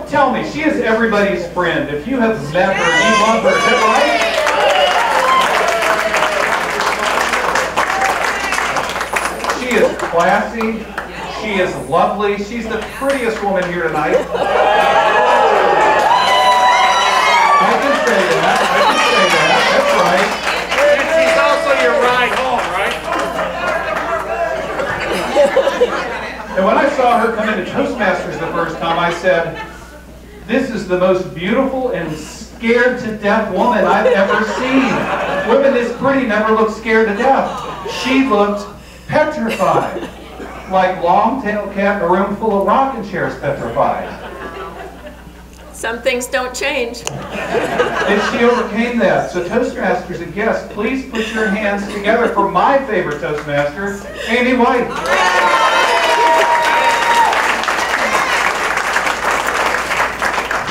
Tell me, she is everybody's friend. If you have met her, you love her, is that right? She is classy. She is lovely. She's the prettiest woman here tonight. I can say that. I can say that. That's right. And she's also your ride home, right? And when I saw her come into Toastmasters the first time, I said, "This is the most beautiful and scared to death woman I've ever seen. Women this pretty never look scared to death." She looked petrified, like long-tailed cat in a room full of rocking chairs petrified. Some things don't change. And she overcame that. So Toastmasters and guests, please put your hands together for my favorite Toastmaster, Amy White.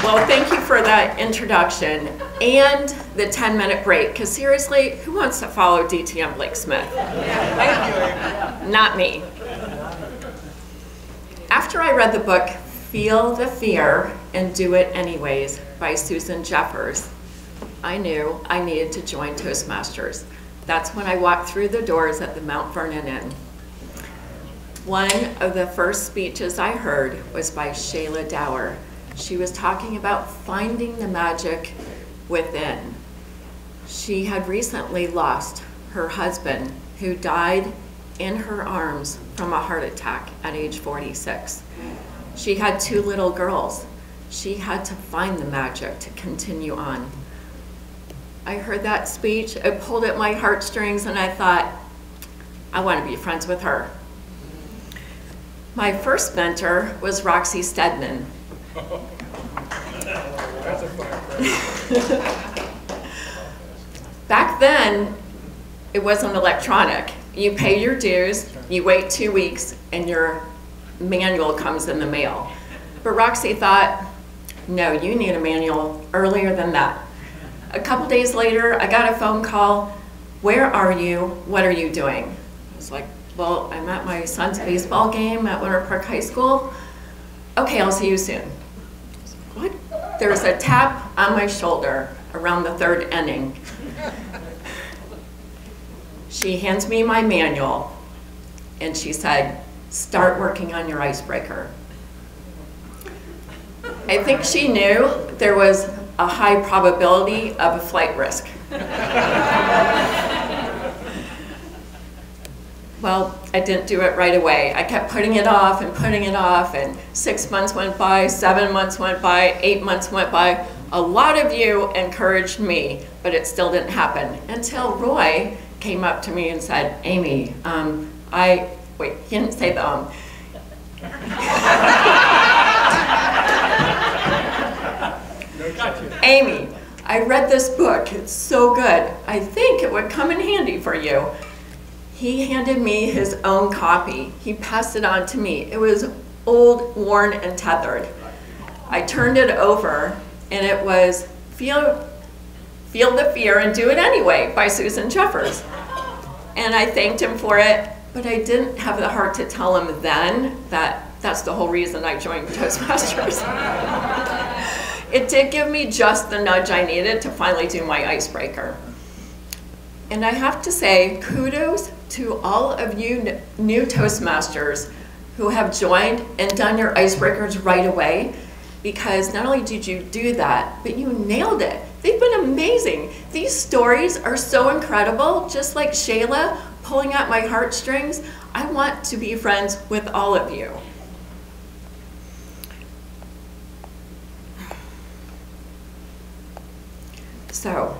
Well, thank you for that introduction and the 10-minute break, because seriously, who wants to follow DTM Blake Smith? Not me. After I read the book, Feel the Fear and Do It Anyways by Susan Jeffers, I knew I needed to join Toastmasters. That's when I walked through the doors at the Mount Vernon Inn. One of the first speeches I heard was by Shayla Dower. She was talking about finding the magic within. She had recently lost her husband, who died in her arms from a heart attack at age 46. She had 2 little girls. She had to find the magic to continue on. I heard that speech, it pulled at my heartstrings, and I thought, I want to be friends with her. My first mentor was Roxy Stedman. That's a fire. Back then, it wasn't electronic. You pay your dues, you wait 2 weeks, and your manual comes in the mail. But Roxy thought, no, you need a manual earlier than that. A couple days later, I got a phone call. Where are you? What are you doing? I was like, well, I'm at my son's baseball game at Winter Park High School. Okay, I'll see you soon. What? There was a tap on my shoulder around the 3rd inning. She hands me my manual, and she said, start working on your icebreaker. I think she knew there was a high probability of a flight risk. Well, I didn't do it right away. I kept putting it off, and 6 months went by, 7 months went by, 8 months went by. A lot of you encouraged me, but it still didn't happen until Roy came up to me and said, Amy, wait, he didn't say the Amy, I read this book, it's so good. I think it would come in handy for you. He handed me his own copy. He passed it on to me. It was old, worn, and tethered. I turned it over, and it was Feel the Fear and Do It Anyway by Susan Jeffers. And I thanked him for it, but I didn't have the heart to tell him then that that's the whole reason I joined Toastmasters. It did give me just the nudge I needed to finally do my icebreaker. And I have to say, kudos to all of you new Toastmasters who have joined and done your icebreakers right away, because not only did you do that, but you nailed it. They've been amazing. These stories are so incredible, just like Shayla pulling at my heartstrings. I want to be friends with all of you. So,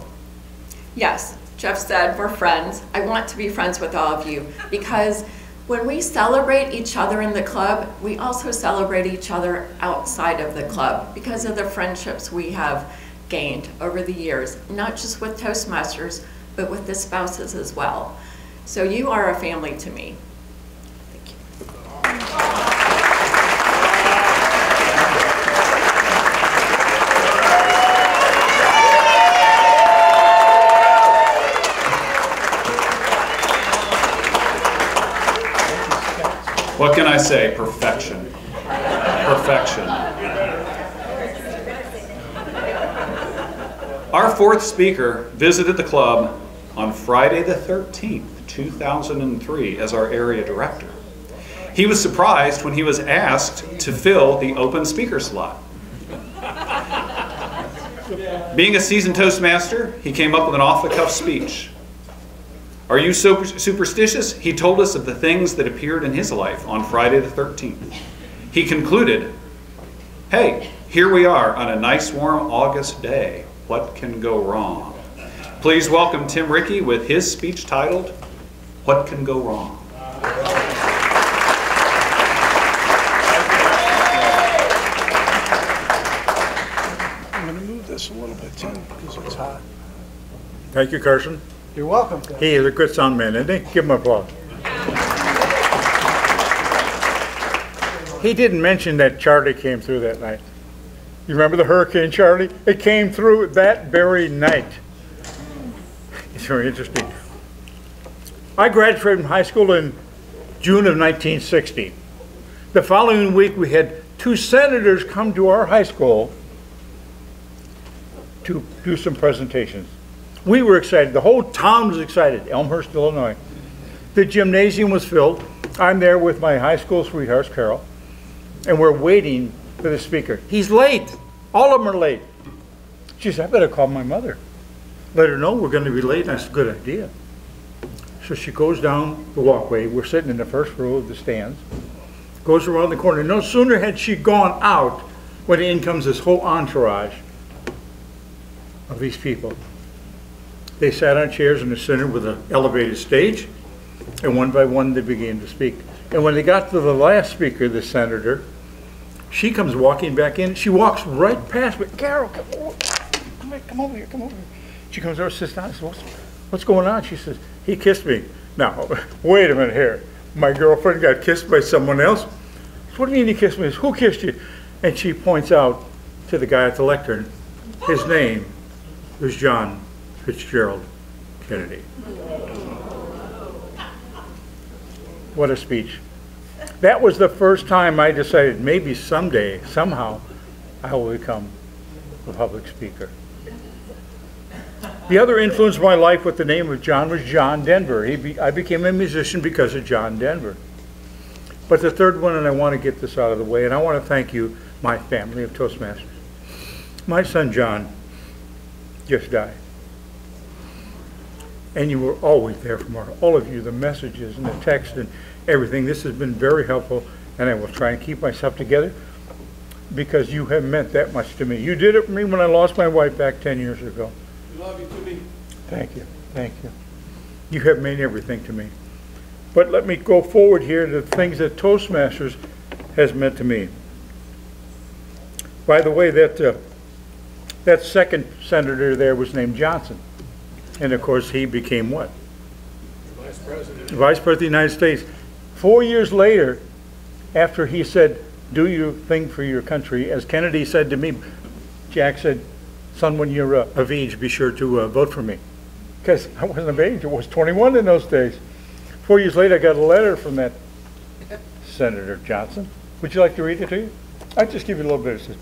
yes, Jeff said we're friends. I want to be friends with all of you, because when we celebrate each other in the club, we also celebrate each other outside of the club because of the friendships we have gained over the years, not just with Toastmasters, but with the spouses as well. So you are a family to me. Thank you. What can I say? Perfection. Perfection. Our fourth speaker visited the club on Friday the 13th, 2003 as our area director. He was surprised when he was asked to fill the open speaker slot. Being a seasoned Toastmaster, he came up with an off-the-cuff speech. Are you superstitious? He told us of the things that appeared in his life on Friday the 13th. He concluded, hey, here we are on a nice warm August day. What can go wrong? Please welcome Tim Ricke with his speech titled, What Can Go Wrong? I'm going to move this a little bit, Tim, because it's hot. Thank you, Carson. You're welcome. He is a good sound man, isn't he? Give him an applause. He didn't mention that Charlie came through that night. You remember the Hurricane Charlie? It came through that very night. It's very interesting. I graduated from high school in June of 1960. The following week, we had 2 senators come to our high school to do some presentations. We were excited. The whole town was excited. Elmhurst, Illinois. The gymnasium was filled. I'm there with my high school sweethearts, Carol, and we're waiting for the speaker. He's late. All of them are late. She said, I better call my mother. Let her know we're going to be late. That's a good idea. So she goes down the walkway. We're sitting in the first row of the stands. Goes around the corner. No sooner had she gone out when in comes this whole entourage of these people. They sat on chairs in the center with an elevated stage, and one by one they began to speak. And when they got to the last speaker, the senator, she comes walking back in. She walks right past me. Carol, come over here, come over here. She comes over, sits down. I said, what's going on? She says, he kissed me. Now, wait a minute here. My girlfriend got kissed by someone else? What do you mean he kissed me? Who kissed you? And she points out to the guy at the lectern. His name was John Fitzgerald Kennedy. What a speech. That was the first time I decided maybe someday, somehow, I will become a public speaker. The other influence in my life with the name of John was John Denver. I became a musician because of John Denver. But the third one, and I want to get this out of the way, and I want to thank you, my family of Toastmasters. My son John just died. And you were always there for all of you, the messages and the text and everything. This has been very helpful, and I will try and keep myself together because you have meant that much to me. You did it for me when I lost my wife back 10 years ago. We love you, Timmy. Thank you. Thank you. You have meant everything to me. But let me go forward here to the things that Toastmasters has meant to me. By the way, that second senator there was named Johnson. And of course, he became what? Vice President. Vice President of the United States. 4 years later, after he said, do your thing for your country, as Kennedy said to me, Jack said, son, when you're of age, be sure to vote for me. Because I wasn't of age. I was 21 in those days. 4 years later, I got a letter from that Senator Johnson. Would you like to read it to you? I'll just give you a little bit. It says,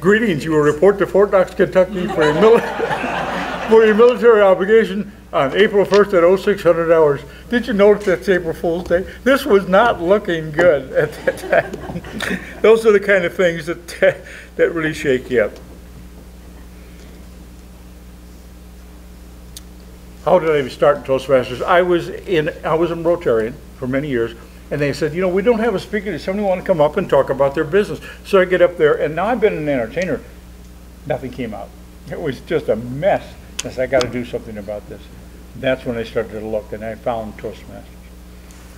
greetings, you will report to Fort Knox, Kentucky for your military obligation on April 1st at 0600 hours. Did you notice that's April Fool's Day? This was not looking good at that time. Those are the kind of things that really shake you up. How did I start in Toastmasters? I was in Rotarian for many years, and they said, you know, we don't have a speaker. Does somebody want to come up and talk about their business? So I get up there, and now I've been an entertainer. Nothing came out. It was just a mess. I said, I got to do something about this. That's when I started to look, and I found Toastmasters.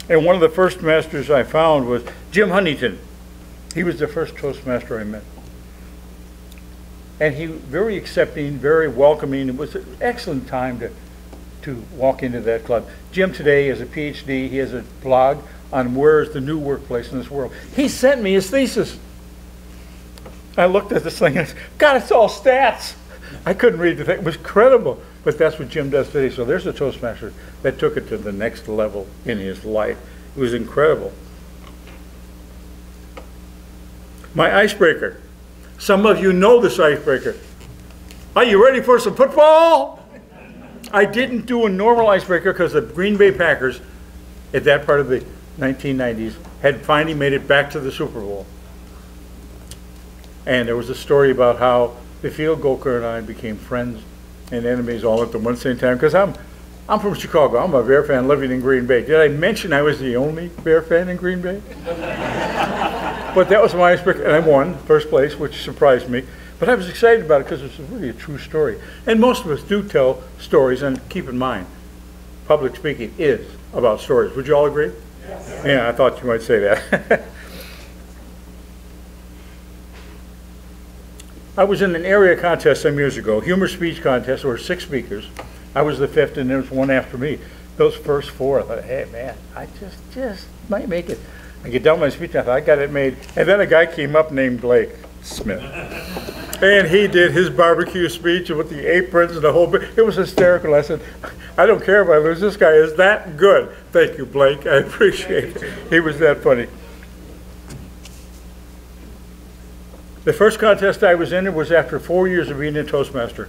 And one of the first masters I found was Jim Huntington. He was the first Toastmaster I met. And he was very accepting, very welcoming. It was an excellent time to walk into that club. Jim today is a PhD. He has a blog on where is the new workplace in this world. He sent me his thesis. I looked at this thing and I said, God, it's all stats. I couldn't read the thing. It was incredible. But that's what Jim does today. So there's a Toastmaster that took it to the next level in his life. It was incredible. My icebreaker. Some of you know this icebreaker. Are you ready for some football? I didn't do a normal icebreaker because the Green Bay Packers, at that part of the 1990s, had finally made it back to the Super Bowl. And there was a story about how the field goal killer and I became friends and enemies all at the one same time. Because I'm from Chicago. I'm a Bear fan living in Green Bay. Did I mention I was the only Bear fan in Green Bay? But that was my icebreaker, and I won first place, which surprised me. But I was excited about it because it's really a true story. And most of us do tell stories, and keep in mind, public speaking is about stories. Would you all agree? Yes. Yeah, I thought you might say that. I was in an area contest some years ago, humor speech contest. There were 6 speakers. I was the 5th, and there was one after me. Those first 4, I thought, hey man, I just might make it. I get down my speech, and I thought, I got it made. And then a guy came up named Blake Smith. And he did his barbecue speech with the aprons and the whole bit. It was hysterical. I said, I don't care if I lose. This guy is that good. Thank you, Blake. I appreciate it. He was that funny. The first contest I was in was after 4 years of being a Toastmaster.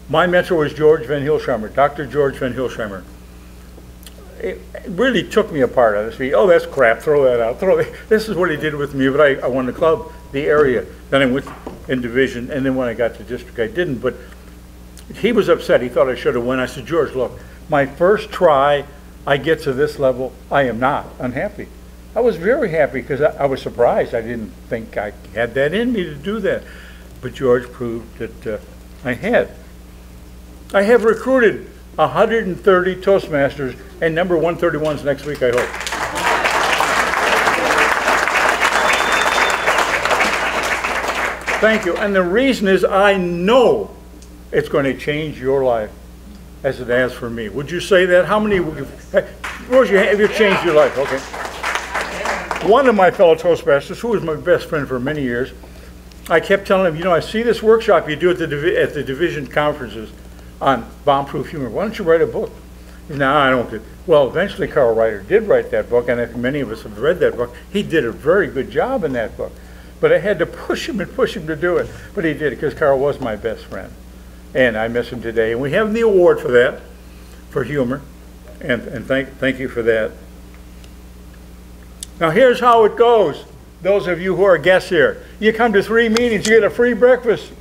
My mentor was George Van Hilsheimer, Dr. George Van Hilsheimer. It really took me apart on this feet. Oh, that's crap. Throw that out. This is what he did with me. But I won the club, the area. Then I went in division, and then when I got to district, I didn't. But he was upset. He thought I should have won. I said, George, look, my first try, I get to this level. I am not unhappy. I was very happy because I was surprised. I didn't think I had that in me to do that. But George proved that I had. I have recruited 130 Toastmasters, and number 131 is next week, I hope. Thank you. And the reason is I know it's going to change your life as it has for me. Would you say that? How many would you, raise your hand if you changed your life? Okay. One of my fellow Toastmasters, who was my best friend for many years, I kept telling him, you know, I see this workshop you do at the division conferences on bomb-proof humor. Why don't you write a book? No, I don't. Well, eventually Carl Reiter did write that book, and I think many of us have read that book. He did a very good job in that book. But I had to push him to do it. But he did it because Carl was my best friend. And I miss him today. And we have the award for that, for humor. And thank you for that. Now here's how it goes. Those of you who are guests here, you come to 3 meetings, you get a free breakfast.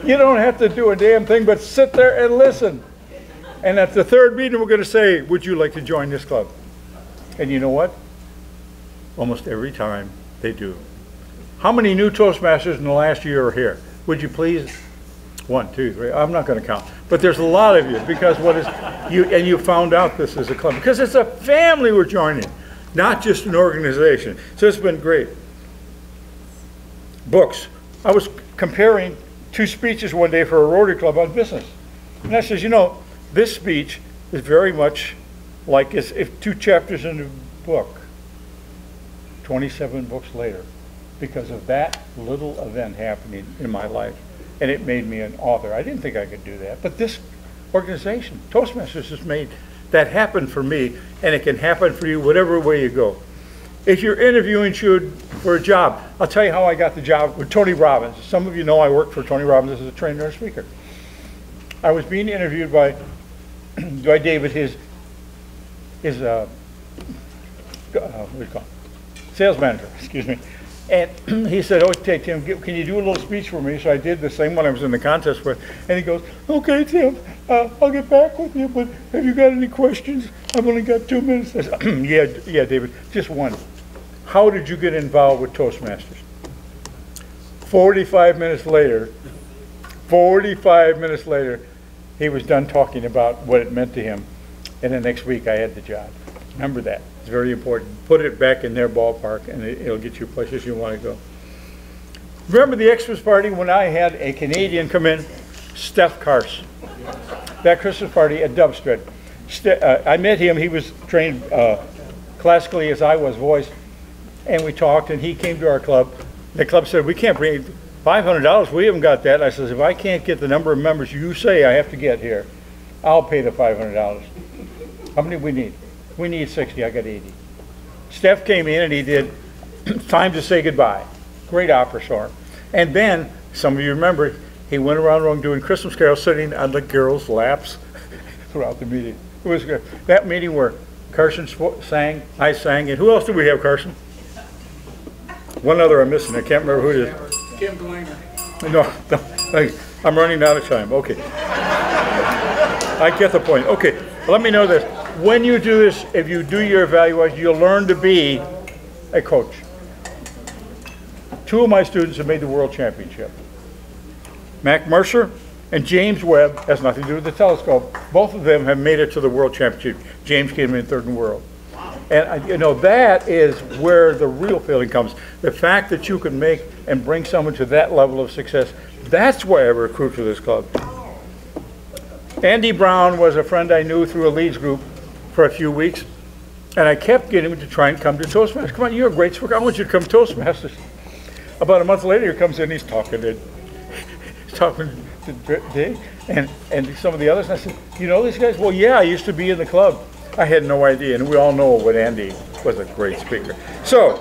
You don't have to do a damn thing but sit there and listen. And at the 3rd meeting, we're going to say, would you like to join this club? And you know what? Almost every time they do. How many new Toastmasters in the last year are here? Would you please? 1, 2, 3. I'm not going to count. But there's a lot of you because you found out this is a club. Because it's a family we're joining, not just an organization. So it's been great. Books. I was comparing 2 speeches one day for a Rotary Club on business. And I says, you know, this speech is very much like if 2 chapters in a book, 27 books later, because of that little event happening in my life. And it made me an author. I didn't think I could do that. But this organization, Toastmasters, has made that happen for me, and it can happen for you whatever way you go. If you're interviewing for a job, I'll tell you how I got the job with Tony Robbins. Some of you know I worked for Tony Robbins as a trainer and speaker. I was being interviewed by David, his what do you call it? Sales manager, excuse me. And he said, oh, Tim, can you do a little speech for me? So I did the same one I was in the contest with. And he goes, okay, Tim, I'll get back with you, but have you got any questions? I've only got 2 minutes. I said, yeah, David, just one. How did you get involved with Toastmasters? 45 minutes later, he was done talking about what it meant to him. And the next week I had the job. Remember that. It's very important. Put it back in their ballpark, and it'll get you places you want to go. Remember the Xmas party when I had a Canadian come in? Steph Carson. That Christmas party at Dubstred. I met him. He was trained classically as I was, voice. And we talked, and he came to our club. The club said, we can't bring $500. We haven't got that. I says, if I can't get the number of members you say I have to get here, I'll pay the $500. How many we need? We need 60. I got 80. Steph came in and he did Time to Say Goodbye. great opera star. And then, some of you remember, he went around the room doing Christmas carols, sitting on the girls' laps throughout the meeting. It was good. That meeting where Carson sang, I sang, and who else did we have, Carson? One other I'm missing. I can't remember who it is. Kim Blanger. No, I'm running out of time. Okay. I get the point. Okay, let me know this. When you do this, if you do your evaluation, you'll learn to be a coach. 2 of my students have made the world championship. Mac Mercer and James Webb, has nothing to do with the telescope. Both of them have made it to the world championship. James came in 3rd in the world. And you know, that is where the real feeling comes. The fact that you can make and bring someone to that level of success, that's why I recruit to this club. Andy Brown was a friend I knew through a Leeds group for a few weeks, and I kept getting him to try and come to Toastmasters. Come on, you're a great speaker. I want you to come to Toastmasters. About a month later, he comes in, he's talking to Dave and some of the others. And I said, you know these guys? Well, yeah, I used to be in the club. I had no idea, and we all know what Andy was, a great speaker. So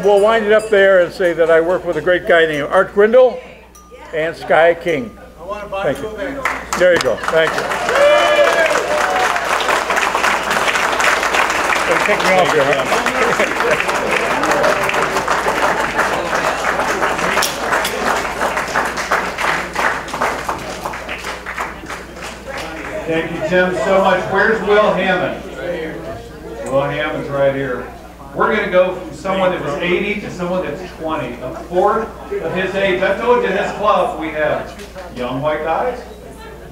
we'll wind it up there and say that I work with a great guy named Art Grindle and Sky King. Thank you. There you go. Thank you. Take me off here, huh? Thank you, Tim, so much. Where's Will Hammon? Will Hammon's right here. We're going to go from someone that was 80 to someone that's 20. A fourth of his age. I told you in this club we have young white guys,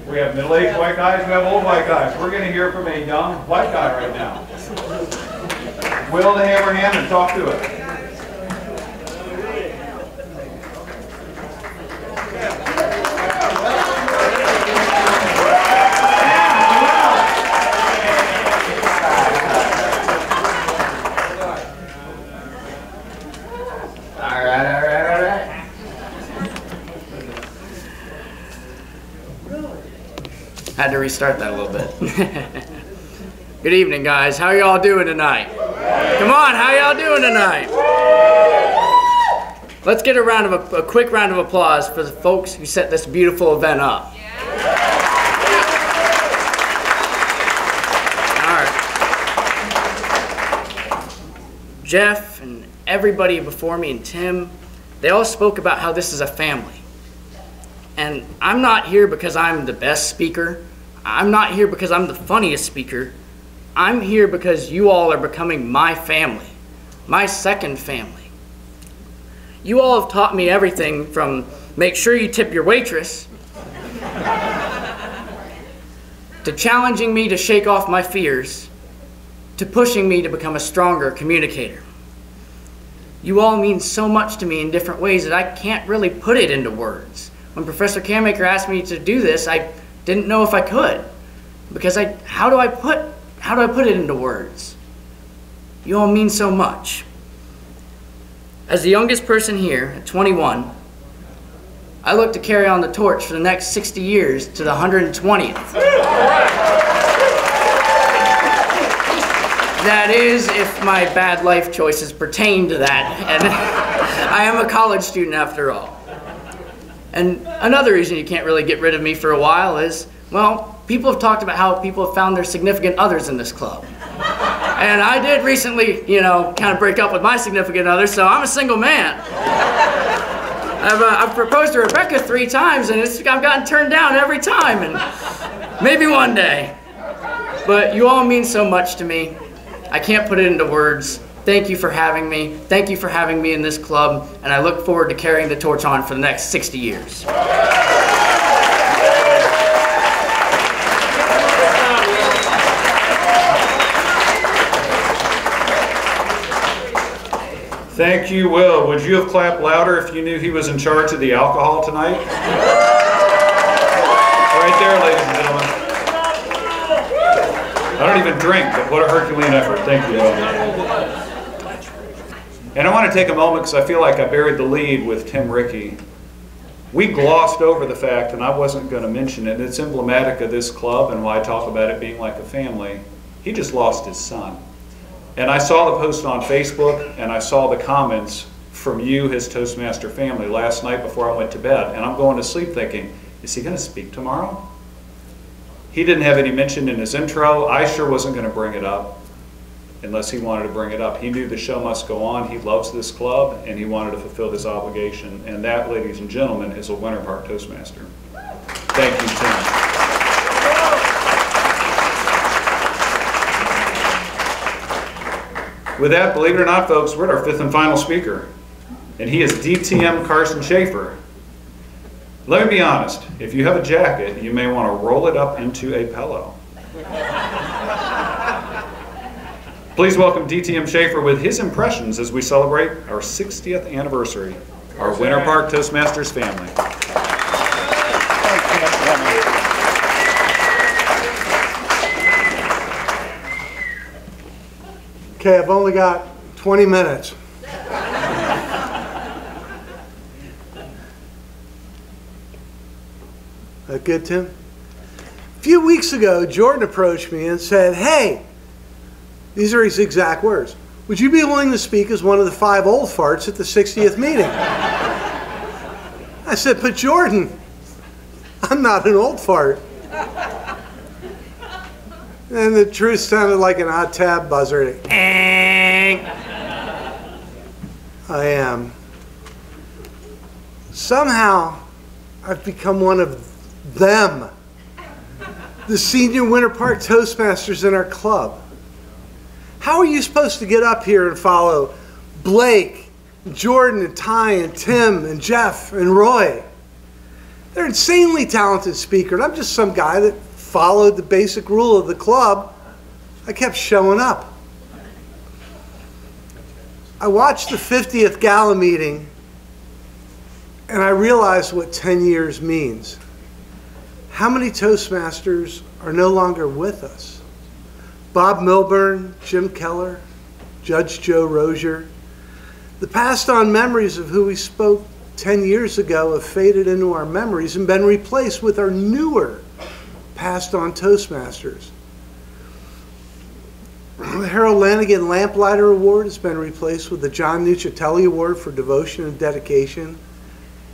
we have middle-aged white guys, we have old white guys. We're going to hear from a young white guy right now. Will the Hammer Hammon, talk to us. Had to restart that a little bit. Good evening, guys. How y'all doing tonight? Come on, how y'all doing tonight? Let's get a quick round of applause for the folks who set this beautiful event up. All right. Jeff and everybody before me and Tim, they all spoke about how this is a family. And I'm not here because I'm the best speaker. I'm not here because I'm the funniest speaker. I'm here because you all are becoming my family, my second family. You all have taught me everything from make sure you tip your waitress to challenging me to shake off my fears to pushing me to become a stronger communicator. You all mean so much to me in different ways that I can't really put it into words. When Professor Canmaker asked me to do this, I didn't know if I could, because how do I put it into words? You all mean so much. As the youngest person here at 21, I look to carry on the torch for the next 60 years to the 120th. That is, if my bad life choices pertain to that, and I am a college student after all. And another reason you can't really get rid of me for a while is, well, people have talked about how people have found their significant others in this club. And I did recently, you know, kind of break up with my significant other, so I'm a single man. I've proposed to Rebecca 3 times, and I've gotten turned down every time, and maybe one day. But you all mean so much to me. I can't put it into words. Thank you for having me. Thank you for having me in this club, and I look forward to carrying the torch on for the next 60 years. Thank you, Will. Would you have clapped louder if you knew he was in charge of the alcohol tonight? Right there, ladies and gentlemen. I don't even drink, but what a Herculean effort. Thank you, Will. And I want to take a moment because I feel like I buried the lead with Tim Ricke. We glossed over the fact, and I wasn't going to mention it, it's emblematic of this club and why I talk about it being like a family. He just lost his son. And I saw the post on Facebook, and I saw the comments from you, his Toastmaster family, last night before I went to bed. And I'm going to sleep thinking, is he going to speak tomorrow? He didn't have any mention in his intro. I sure wasn't going to bring it up unless he wanted to bring it up. He knew the show must go on. He loves this club, and he wanted to fulfill his obligation. And that, ladies and gentlemen, is a Winter Park Toastmaster. Thank you, Tim. With that, believe it or not, folks, we're at our fifth and final speaker, and he is DTM Carson Shaffer. Let me be honest, if you have a jacket, you may want to roll it up into a pillow. Please welcome DTM Shaffer with his impressions as we celebrate our 60th anniversary, our Winter Park Toastmasters family. Okay, I've only got 20 minutes. That good, Tim? A few weeks ago, Jordan approached me and said, hey, these are his exact words, would you be willing to speak as one of the 5 old farts at the 60th meeting? I said, but Jordan, I'm not an old fart. And the truth sounded like an odd tab buzzer. I am. Somehow, I've become one of them. The senior Winter Park Toastmasters in our club. How are you supposed to get up here and follow Blake, Jordan, and Ty, and Tim, and Jeff, and Roy? They're insanely talented speakers. I'm just some guy that followed the basic rule of the club. I kept showing up. I watched the 50th Gala meeting, and I realized what 10 years means. How many Toastmasters are no longer with us? Bob Milburn, Jim Keller, Judge Joe Rozier. The passed on memories of who we spoke 10 years ago have faded into our memories and been replaced with our newer passed on Toastmasters. The Harold Lanigan Lamplighter Award has been replaced with the John Nuccitelli Award for Devotion and Dedication.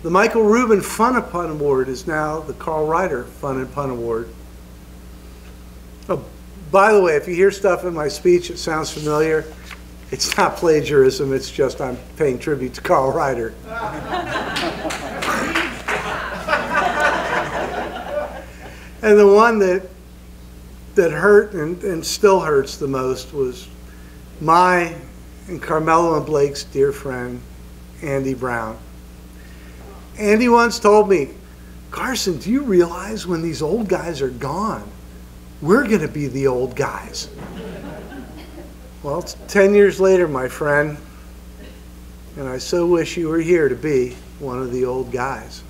The Michael Rubin Fun and Pun Award is now the Carl Ryder Fun and Pun Award. Oh, by the way, if you hear stuff in my speech that sounds familiar, it's not plagiarism, it's just I'm paying tribute to Carl Ryder. And the one that hurt and still hurts the most was my and Carmelo and Blake's dear friend, Andy Brown. Andy once told me, Carson, do you realize when these old guys are gone, we're going to be the old guys? Well, it's 10 years later, my friend, and I so wish you were here to be one of the old guys.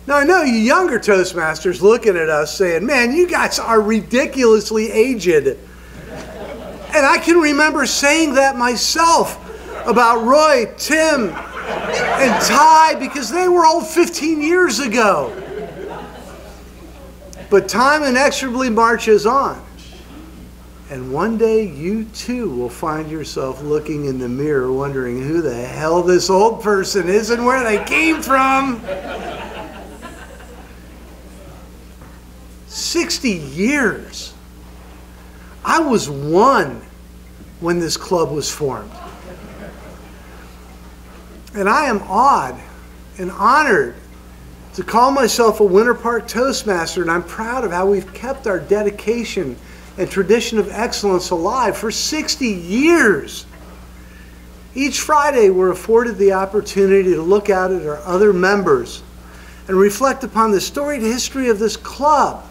Now, I know you younger Toastmasters looking at us saying, man, you guys are ridiculously aged. And I can remember saying that myself about Roy, Tim, and Ty, because they were old 15 years ago. But time inexorably marches on. And one day you too will find yourself looking in the mirror wondering who the hell this old person is and where they came from. 60 years. I was 1 when this club was formed. And I am awed and honored to call myself a Winter Park Toastmaster, and I'm proud of how we've kept our dedication and tradition of excellence alive for 60 years. Each Friday, we're afforded the opportunity to look out at our other members and reflect upon the storied history of this club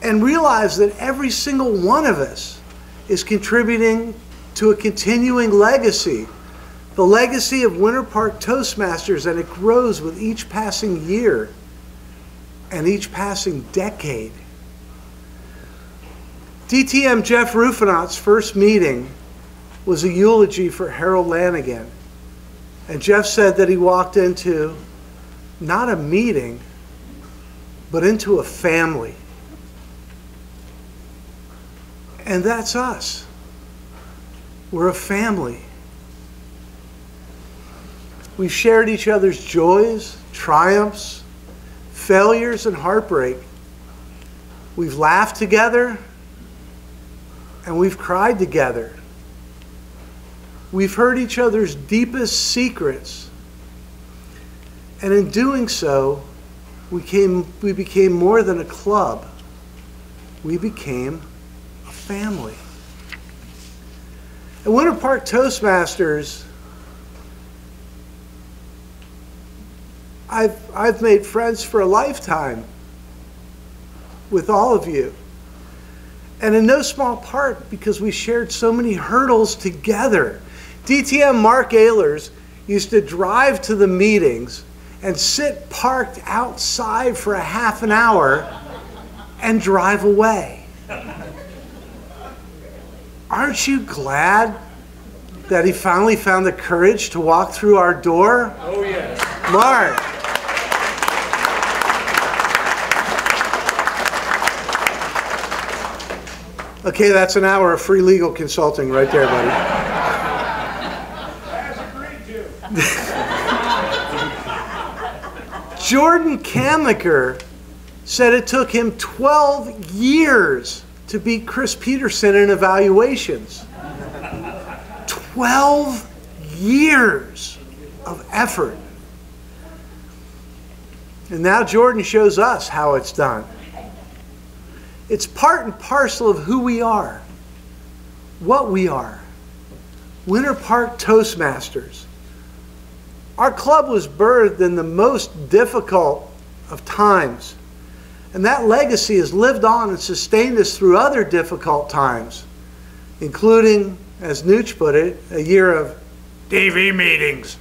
and realize that every single one of us is contributing to a continuing legacy, the legacy of Winter Park Toastmasters, and it grows with each passing year and each passing decade. DTM Jeff Rufinaut's first meeting was a eulogy for Harold Lanigan. And Jeff said that he walked into not a meeting, but into a family. And that's us. We're a family. We've shared each other's joys, triumphs, failures, and heartbreak. We've laughed together, and we've cried together. We've heard each other's deepest secrets. And in doing so, we became more than a club. We became a family. At Winter Park Toastmasters, I've made friends for a lifetime with all of you. And in no small part because we shared so many hurdles together. DTM Mark Ehlers used to drive to the meetings and sit parked outside for a half an hour and drive away. Aren't you glad that he finally found the courage to walk through our door? Oh, yes. Mark. Okay, that's an hour of free legal consulting right there, buddy. As agreed to. Jordan Kamiker said it took him 12 years to beat Chris Peterson in evaluations. 12 years of effort. And now Jordan shows us how it's done. It's part and parcel of who we are, what we are. Winter Park Toastmasters. Our club was birthed in the most difficult of times. And that legacy has lived on and sustained us through other difficult times, including, as Nooch put it, a year of TV meetings.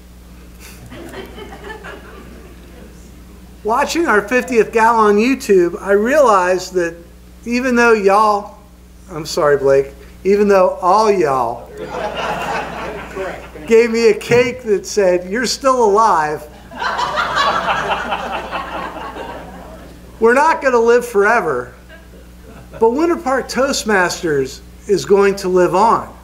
Watching our 50th Gala on YouTube, I realized that even though y'all, I'm sorry, Blake, even though all y'all gave me a cake that said, "You're still alive," we're not going to live forever, but Winter Park Toastmasters is going to live on.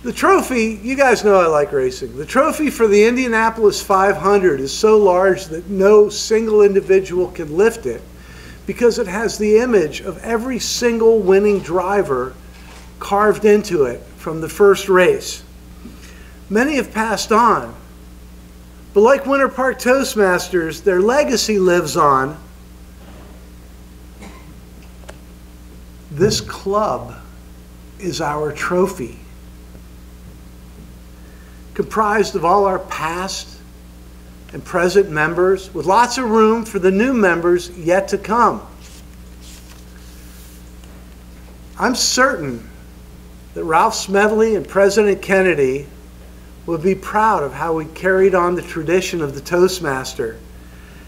The trophy, you guys know I like racing. The trophy for the Indianapolis 500 is so large that no single individual can lift it because it has the image of every single winning driver carved into it from the first race. Many have passed on, but like Winter Park Toastmasters, their legacy lives on. This club is our trophy, comprised of all our past and present members, with lots of room for the new members yet to come. I'm certain that Ralph Smedley and President Kennedy would be proud of how we carried on the tradition of the Toastmaster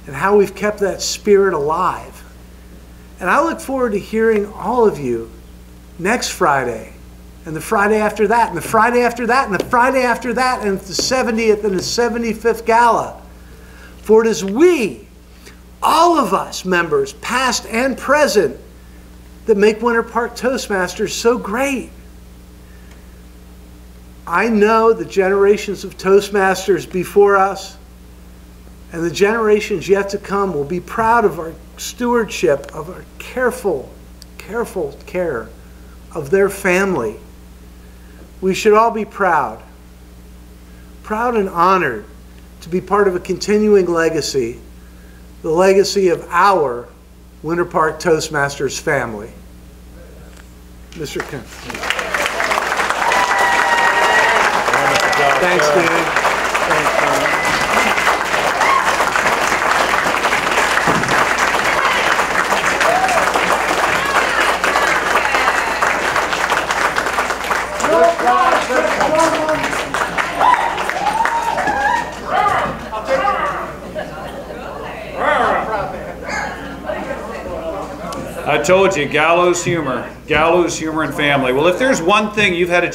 and how we've kept that spirit alive. And I look forward to hearing all of you next Friday, and the Friday after that, and the Friday after that, and the Friday after that, and the 70th and the 75th Gala. For it is we, all of us members, past and present, that make Winter Park Toastmasters so great. I know the generations of Toastmasters before us and the generations yet to come will be proud of our stewardship, of our careful care of their family. We should all be proud and honored to be part of a continuing legacy, the legacy of our Winter Park Toastmasters family. Mr. Kemp. Thanks, David. I told you, gallows humor and family. Well, if there's one thing you've had a